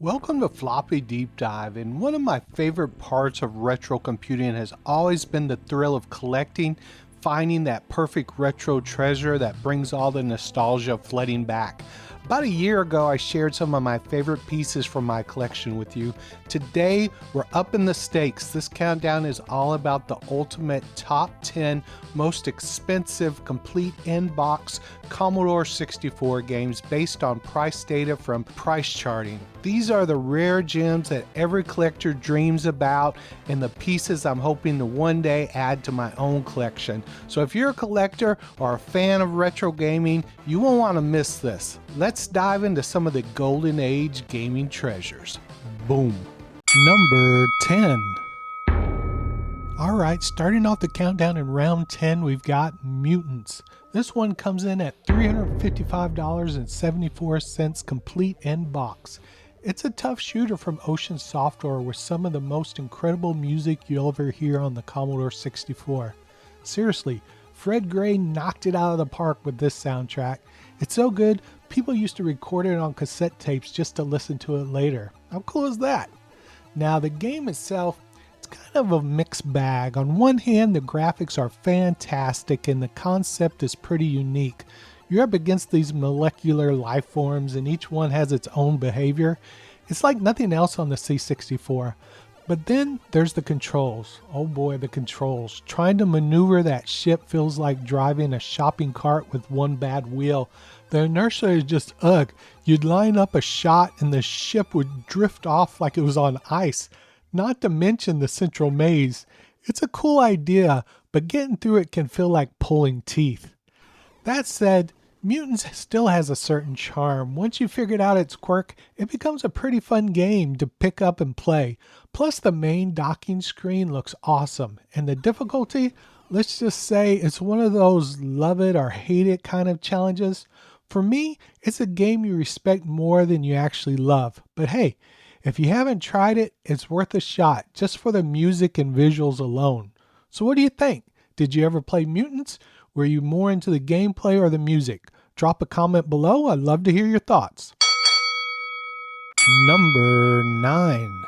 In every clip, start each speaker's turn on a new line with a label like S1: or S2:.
S1: Welcome to Floppy Deep Dive, and one of my favorite parts of retro computing has always been the thrill of collecting, finding that perfect retro treasure that brings all the nostalgia flooding back. About a year ago, I shared some of my favorite pieces from my collection with you. Today, we're upping the stakes. This countdown is all about the ultimate top 10 most expensive complete in-box Commodore 64 games based on price data from Price Charting. These are the rare gems that every collector dreams about and the pieces I'm hoping to one day add to my own collection. So if you're a collector or a fan of retro gaming, you won't want to miss this. Let's dive into some of the golden age gaming treasures. Boom. Number 10. Alright, starting off the countdown in round 10, we've got Mutants. This one comes in at $355.74 complete in box. It's a tough shooter from Ocean Software with some of the most incredible music you'll ever hear on the Commodore 64. Seriously, Fred Gray knocked it out of the park with this soundtrack. It's so good, people used to record it on cassette tapes just to listen to it later. How cool is that? Now the game itself, it's kind of a mixed bag. On one hand, the graphics are fantastic and the concept is pretty unique. You're up against these molecular life forms and each one has its own behavior. It's like nothing else on the C64. But then there's the controls. Oh boy, the controls. Trying to maneuver that ship feels like driving a shopping cart with one bad wheel. The inertia is just ugh. You'd line up a shot and the ship would drift off like it was on ice. Not to mention the central maze. It's a cool idea, but getting through it can feel like pulling teeth. That said, Mutants still has a certain charm. Once you figured out its quirk, it becomes a pretty fun game to pick up and play. Plus the main docking screen looks awesome, and the difficulty, let's just say it's one of those love it or hate it kind of challenges. For me, it's a game you respect more than you actually love. But hey, if you haven't tried it, it's worth a shot just for the music and visuals alone. So what do you think? Did you ever play Mutants? Were you more into the gameplay or the music? Drop a comment below. I'd love to hear your thoughts. Number 9.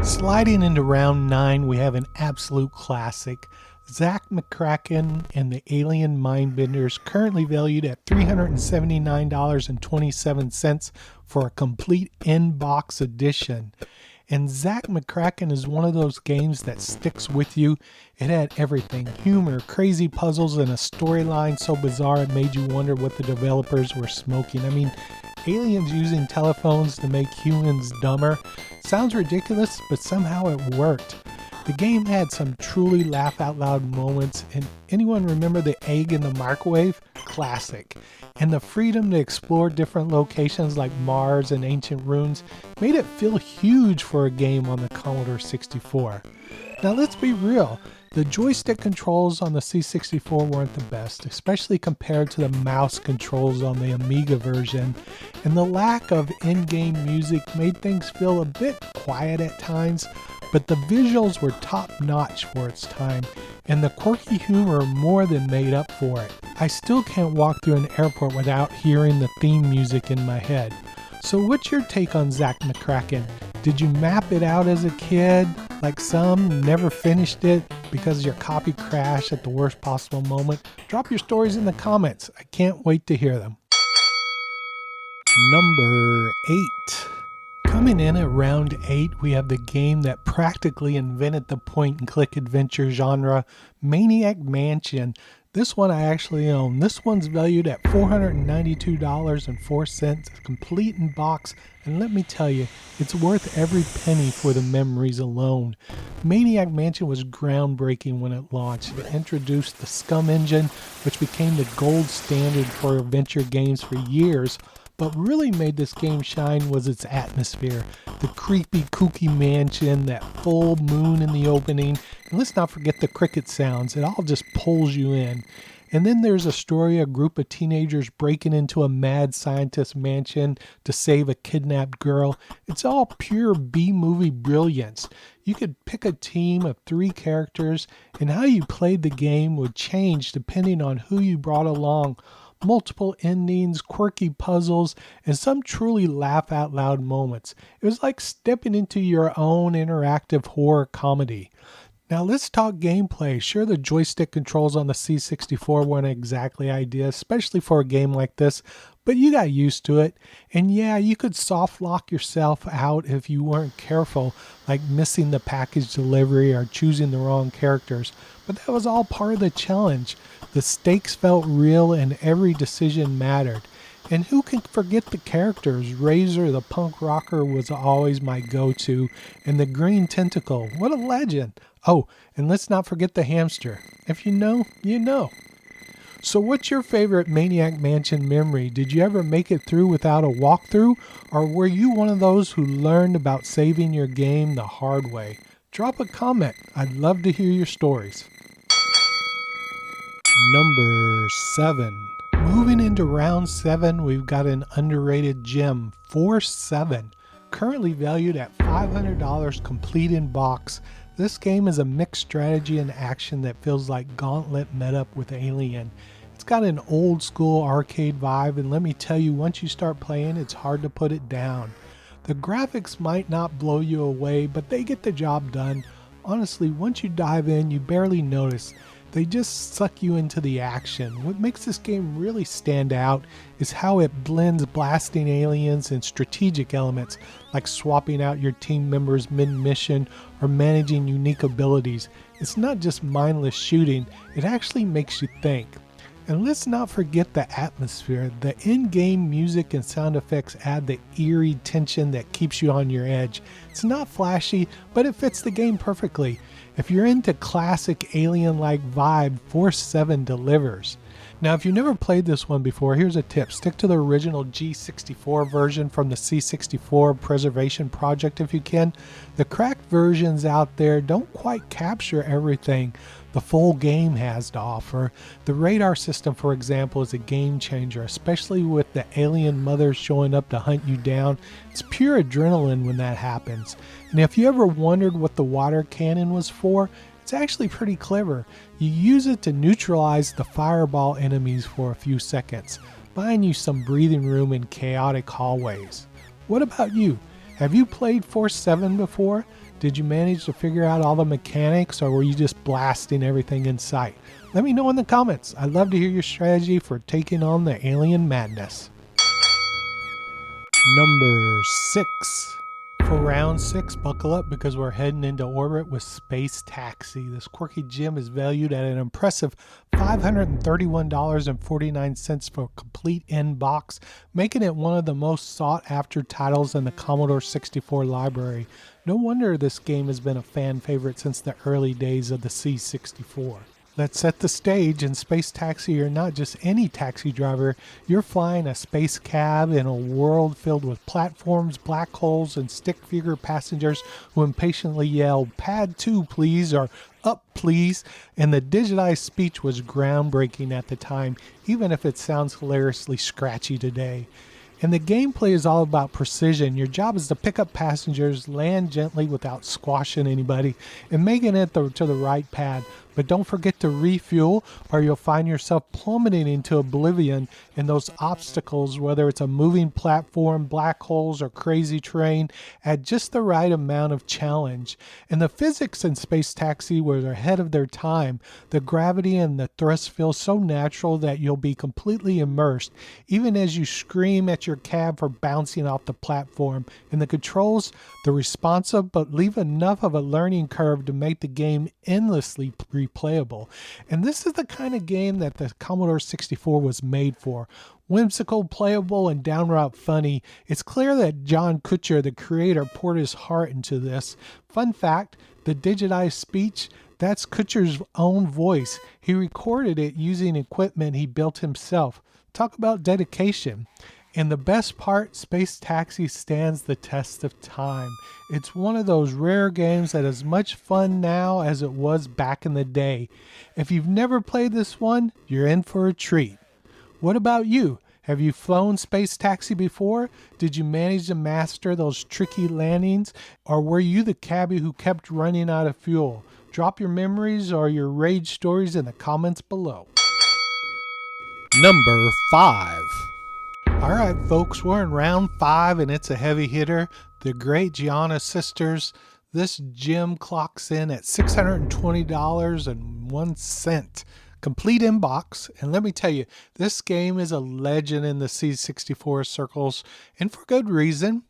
S1: Sliding into round 9, we have an absolute classic. Zach McCracken and the Alien Mindbenders, currently valued at $379.27 for a complete in-box edition. And Zach McCracken is one of those games that sticks with you. It had everything: humor, crazy puzzles, and a storyline so bizarre it made you wonder what the developers were smoking. I mean, aliens using telephones to make humans dumber. Sounds ridiculous, but somehow it worked. The game had some truly laugh out loud moments, and anyone remember the egg in the microwave? Classic. And the freedom to explore different locations like Mars and ancient ruins made it feel huge for a game on the Commodore 64. Now let's be real, the joystick controls on the C64 weren't the best, especially compared to the mouse controls on the Amiga version, and the lack of in-game music made things feel a bit quiet at times, but the visuals were top-notch for its time, and the quirky humor more than made up for it. I still can't walk through an airport without hearing the theme music in my head. So what's your take on Zach McCracken? Did you map it out as a kid? Like some, never finished it because your copy crashed at the worst possible moment? Drop your stories in the comments. I can't wait to hear them. Number 8. Coming in at round 8, we have the game that practically invented the point-and-click adventure genre, Maniac Mansion. This one I actually own. This one's valued at $492.04, complete in box, and let me tell you, it's worth every penny for the memories alone. Maniac Mansion was groundbreaking when it launched. It introduced the Scum engine, which became the gold standard for adventure games for years. What really made this game shine was its atmosphere. The creepy, kooky mansion, that full moon in the opening, and let's not forget the cricket sounds. It all just pulls you in. And then there's a story, a group of teenagers breaking into a mad scientist mansion to save a kidnapped girl. It's all pure B-movie brilliance. You could pick a team of 3 characters, and how you played the game would change depending on who you brought along. multiple endings, quirky puzzles, and some truly laugh out loud moments. It was like stepping into your own interactive horror comedy. Now let's talk gameplay. Sure, the joystick controls on the C64 weren't exactly ideal, especially for a game like this, but you got used to it. And yeah, you could soft lock yourself out if you weren't careful, like missing the package delivery or choosing the wrong characters. But that was all part of the challenge. The stakes felt real and every decision mattered. And who can forget the characters? Razor, the punk rocker, was always my go-to, and the green tentacle, what a legend. Oh, and let's not forget the hamster. If you know, you know. So what's your favorite Maniac Mansion memory? Did you ever make it through without a walkthrough? Or were you one of those who learned about saving your game the hard way? Drop a comment. I'd love to hear your stories. Number 7. Moving into round 7, we've got an underrated gem, Force 7. Currently valued at $500 complete in box. This game is a mixed strategy and action that feels like Gauntlet met up with Alien. It's got an old school arcade vibe, and let me tell you, once you start playing, it's hard to put it down. The graphics might not blow you away, but they get the job done. Honestly, once you dive in, you barely notice. They just suck you into the action. What makes this game really stand out is how it blends blasting aliens and strategic elements, like swapping out your team members mid-mission or managing unique abilities. It's not just mindless shooting, it actually makes you think. And let's not forget the atmosphere. The in-game music and sound effects add the eerie tension that keeps you on your edge. It's not flashy, but it fits the game perfectly. If you're into classic alien-like vibe, Force 7 delivers. Now, if you've never played this one before, here's a tip. Stick to the original G64 version from the C64 Preservation Project if you can. The cracked versions out there don't quite capture everything the full game has to offer. The radar system, for example, is a game changer, especially with the alien mothers showing up to hunt you down. It's pure adrenaline when that happens. And if you ever wondered what the water cannon was for, it's actually pretty clever. You use it to neutralize the fireball enemies for a few seconds, buying you some breathing room in chaotic hallways. What about you? Have you played Force 7 before? Did you manage to figure out all the mechanics, or were you just blasting everything in sight? Let me know in the comments. I'd love to hear your strategy for taking on the alien madness. Number 6. For round 6, buckle up because we're heading into orbit with Space Taxi. This quirky gem is valued at an impressive $531.49 for a complete in-box, making it one of the most sought-after titles in the Commodore 64 library. No wonder this game has been a fan favorite since the early days of the C64. Let's set the stage. In Space Taxi, you're not just any taxi driver. You're flying a space cab in a world filled with platforms, black holes, and stick figure passengers who impatiently yell, "Pad 2, please," or "Up, please." And the digitized speech was groundbreaking at the time, even if it sounds hilariously scratchy today. And the gameplay is all about precision. Your job is to pick up passengers, land gently without squashing anybody, and making it to the right pad. But don't forget to refuel, or you'll find yourself plummeting into oblivion in those obstacles, whether it's a moving platform, black holes, or crazy terrain, add just the right amount of challenge. And the physics in Space Taxi were ahead of their time. The gravity and the thrust feel so natural that you'll be completely immersed, even as you scream at your cab for bouncing off the platform. And the controls, they're responsive, but leave enough of a learning curve to make the game endlessly replayable. And this is the kind of game that the Commodore 64 was made for. Whimsical, playable, and downright funny. It's clear that John Kutcher, the creator, poured his heart into this. Fun fact, the digitized speech, that's Kutcher's own voice. He recorded it using equipment he built himself. Talk about dedication. And the best part, Space Taxi stands the test of time. It's one of those rare games that is much fun now as it was back in the day. If you've never played this one, you're in for a treat. What about you? Have you flown Space Taxi before? Did you manage to master those tricky landings? Or were you the cabbie who kept running out of fuel? Drop your memories or your rage stories in the comments below. Number 5. All right, folks, we're in round 5 and it's a heavy hitter. The great Giana sisters. This gem clocks in at $620.01. Complete in box. And let me tell you, this game is a legend in the C64 circles, and for good reason.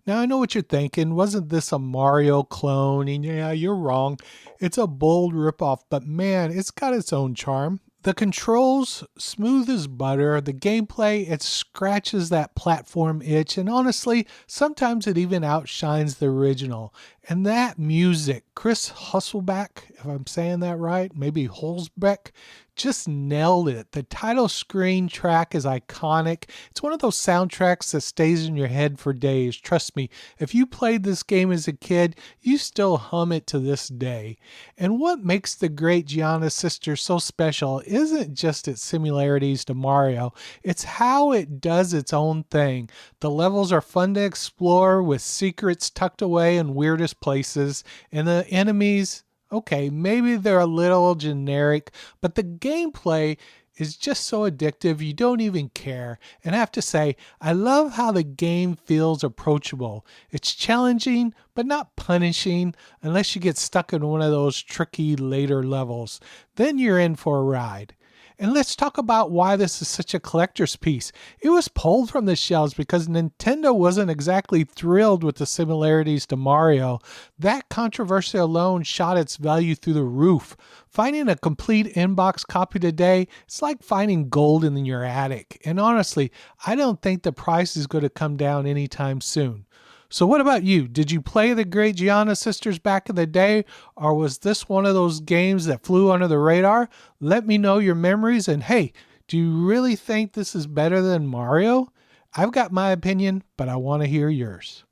S1: Now, I know what you're thinking. Wasn't this a Mario clone? And yeah, you're wrong. It's a bold ripoff, but man, it's got its own charm. The controls, smooth as butter. The gameplay, it scratches that platform itch. And honestly, sometimes it even outshines the original. And that music, Chris Husselbeck, if I'm saying that right, maybe Holzbeck, just nailed it. The title screen track is iconic. It's one of those soundtracks that stays in your head for days. Trust me, if you played this game as a kid, you still hum it to this day. And what makes the great Giana sisters so special isn't just its similarities to Mario, it's how it does its own thing. The levels are fun to explore with secrets tucked away in weirdest places, and the enemies, okay, maybe they're a little generic, but the gameplay is just so addictive you don't even care. And I have to say, I love how the game feels approachable. It's challenging, but not punishing unless you get stuck in one of those tricky later levels. Then you're in for a ride. And let's talk about why this is such a collector's piece. It was pulled from the shelves because Nintendo wasn't exactly thrilled with the similarities to Mario. That controversy alone shot its value through the roof. Finding a complete inbox copy today, it's like finding gold in your attic. And honestly, I don't think the price is going to come down anytime soon. So what about you? Did you play the great Giana sisters back in the day, or was this one of those games that flew under the radar? Let me know your memories, and hey, do you really think this is better than Mario? I've got my opinion, but I want to hear yours.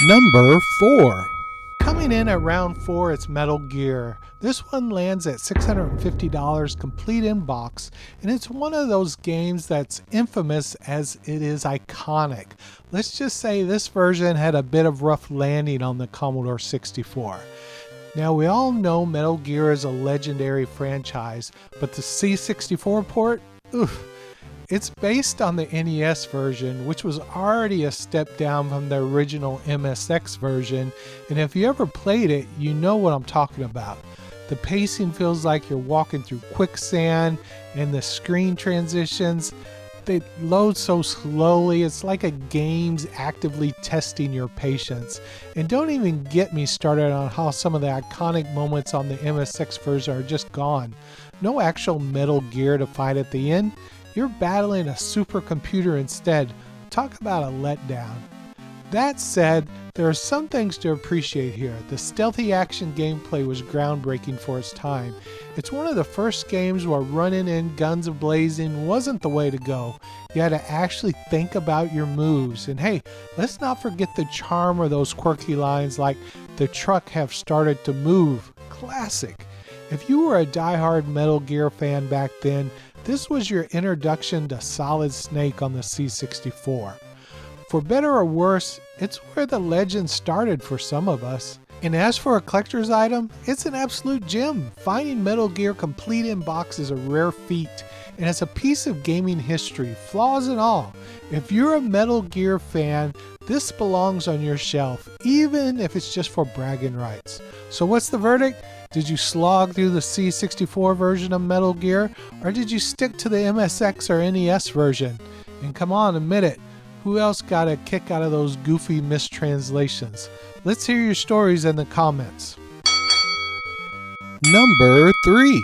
S1: Number 4. Coming in at round 4, it's Metal Gear. This one lands at $650 complete in box, and it's one of those games that's infamous as it is iconic. Let's just say this version had a bit of rough landing on the Commodore 64. Now, we all know Metal Gear is a legendary franchise, but the C64 port, oof. It's based on the NES version, which was already a step down from the original MSX version, and if you ever played it, you know what I'm talking about. The pacing feels like you're walking through quicksand, and the screen transitions, they load so slowly, it's like a game's actively testing your patience. And don't even get me started on how some of the iconic moments on the MSX version are just gone. No actual Metal Gear to fight at the end. You're battling a supercomputer instead. Talk about a letdown. That said, there are some things to appreciate here. The stealthy action gameplay was groundbreaking for its time. It's one of the first games where running in guns a-blazing wasn't the way to go. You had to actually think about your moves. And hey, let's not forget the charm of those quirky lines like, "The truck have started to move." Classic. If you were a die-hard Metal Gear fan back then, this was your introduction to Solid Snake on the C64. For better or worse, it's where the legend started for some of us. And as for a collector's item, it's an absolute gem. Finding Metal Gear complete in box is a rare feat, and it's a piece of gaming history, flaws and all. If you're a Metal Gear fan, this belongs on your shelf, even if it's just for bragging rights. So what's the verdict? Did you slog through the C64 version of Metal Gear, or did you stick to the MSX or NES version? And come on, admit it. Who else got a kick out of those goofy mistranslations? Let's hear your stories in the comments. Number 3.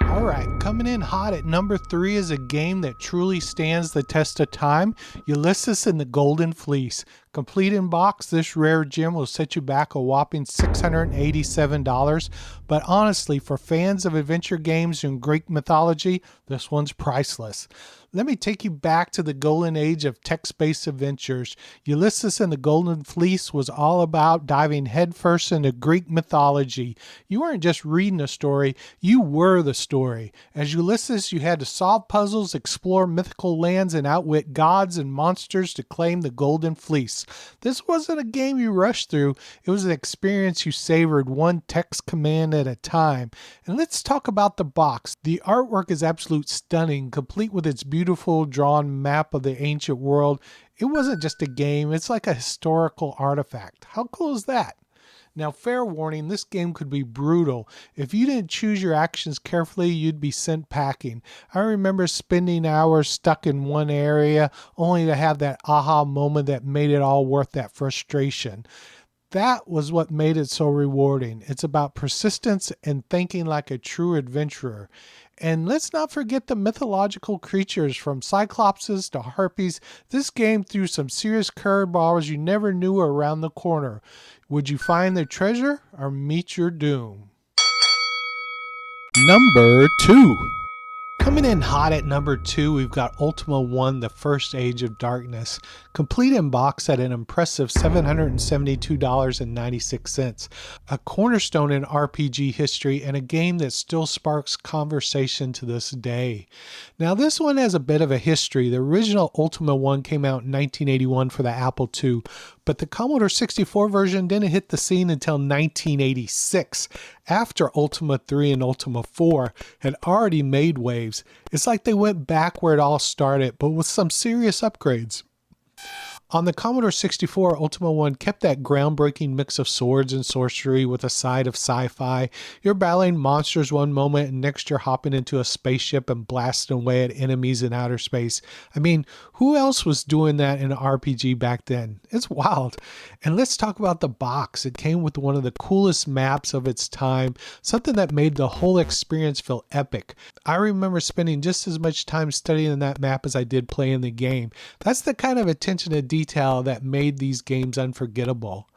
S1: Alright, coming in hot at number 3 is a game that truly stands the test of time, Ulysses and the Golden Fleece. Complete in box, this rare gem will set you back a whopping $687, but honestly, for fans of adventure games and Greek mythology, this one's priceless. Let me take you back to the golden age of text-based adventures. Ulysses and the Golden Fleece was all about diving headfirst into Greek mythology. You weren't just reading a story, you were the story. As Ulysses, you had to solve puzzles, explore mythical lands, and outwit gods and monsters to claim the Golden Fleece. This wasn't a game you rushed through, it was an experience you savored one text command at a time. And let's talk about the box. The artwork is absolute stunning, complete with its beautiful drawn map of the ancient world. It wasn't just a game, it's like a historical artifact. How cool is that? Now, fair warning, this game could be brutal. If you didn't choose your actions carefully, you'd be sent packing. I remember spending hours stuck in one area only to have that aha moment that made it all worth that frustration. That was what made it so rewarding. It's about persistence and thinking like a true adventurer. And let's not forget the mythological creatures from cyclopses to harpies. This game threw some serious curveballs you never knew were around the corner. Would you find the treasure or meet your doom? Number 2. Coming in hot at number 2, we've got Ultima I, The First Age of Darkness, complete in box at an impressive $772.96, a cornerstone in RPG history and a game that still sparks conversation to this day. Now this one has a bit of a history. The original Ultima I came out in 1981 for the Apple II, but the Commodore 64 version didn't hit the scene until 1986, after Ultima 3 and Ultima 4 had already made waves. It's like they went back where it all started, but with some serious upgrades. On the Commodore 64, Ultima I kept that groundbreaking mix of swords and sorcery with a side of sci-fi. You're battling monsters one moment and next you're hopping into a spaceship and blasting away at enemies in outer space. I mean, who else was doing that in an RPG back then? It's wild. And let's talk about the box. It came with one of the coolest maps of its time, something that made the whole experience feel epic. I remember spending just as much time studying that map as I did playing the game. That's the kind of attention to detail that made these games unforgettable.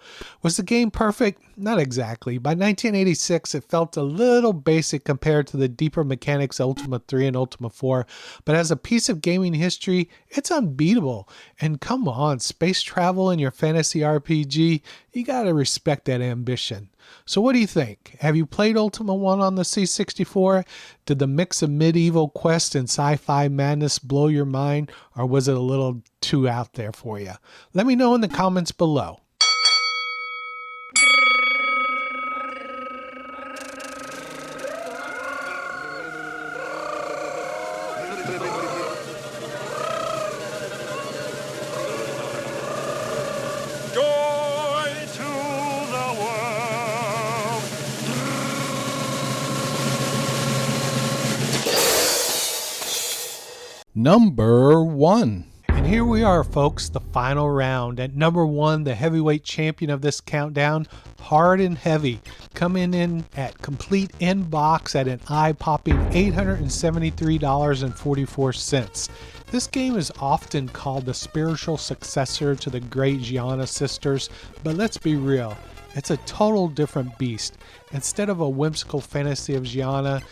S1: Was the game perfect? Not exactly. By 1986, it felt a little basic compared to the deeper mechanics of Ultima 3 and Ultima 4, but as a piece of gaming history, it's unbeatable. And come on, space travel in your fantasy RPG, you gotta respect that ambition. So what do you think? Have you played Ultima I on the C64? Did the mix of medieval quest and sci-fi madness blow your mind, or was it a little too out there for you? Let me know in the comments below. Number 1. And here we are, folks, the final round. At number 1, the heavyweight champion of this countdown, Hard and Heavy, coming in at complete in box at an eye-popping $873.44. This game is often called the spiritual successor to the great Giana sisters, but let's be real, it's a total different beast. Instead of a whimsical fantasy of Giana,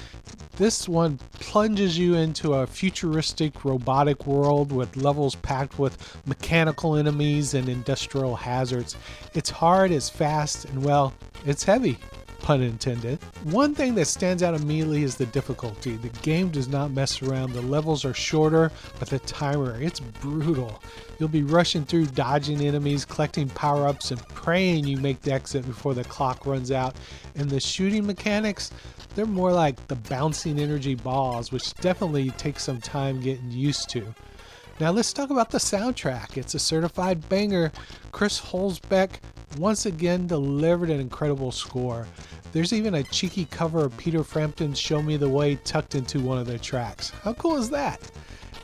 S1: this one plunges you into a futuristic robotic world with levels packed with mechanical enemies and industrial hazards. It's hard, it's fast, and well, it's heavy. Pun intended. One thing that stands out immediately is the difficulty. The game does not mess around. The levels are shorter, but the timer, it's brutal. You'll be rushing through, dodging enemies, collecting power-ups, and praying you make the exit before the clock runs out. And the shooting mechanics, they're more like the bouncing energy balls, which definitely takes some time getting used to. Now let's talk about the soundtrack. It's a certified banger. Chris Holzbeck once again delivered an incredible score. There's even a cheeky cover of Peter Frampton's Show Me the Way tucked into one of the tracks. How cool is that?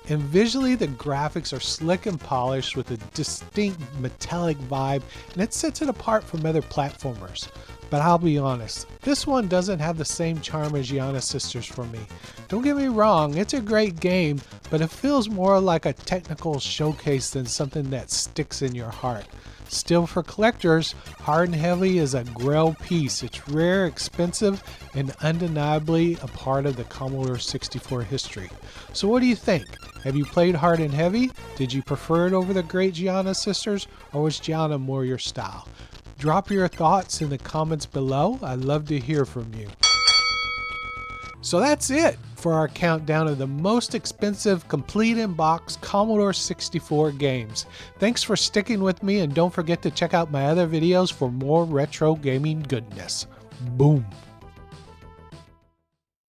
S1: And visually, the graphics are slick and polished with a distinct metallic vibe, and it sets it apart from other platformers. But I'll be honest, this one doesn't have the same charm as Giana Sisters for me. Don't get me wrong, it's a great game, but it feels more like a technical showcase than something that sticks in your heart. Still, for collectors, Hard and Heavy is a grail piece. It's rare, expensive, and undeniably a part of the Commodore 64 history. So what do you think? Have you played Hard and Heavy? Did you prefer it over the great Giana Sisters, or was Giana more your style? Drop your thoughts in the comments below. I'd love to hear from you. So that's it for our countdown of the most expensive complete in-box Commodore 64 games. Thanks for sticking with me, and don't forget to check out my other videos for more retro gaming goodness. Boom!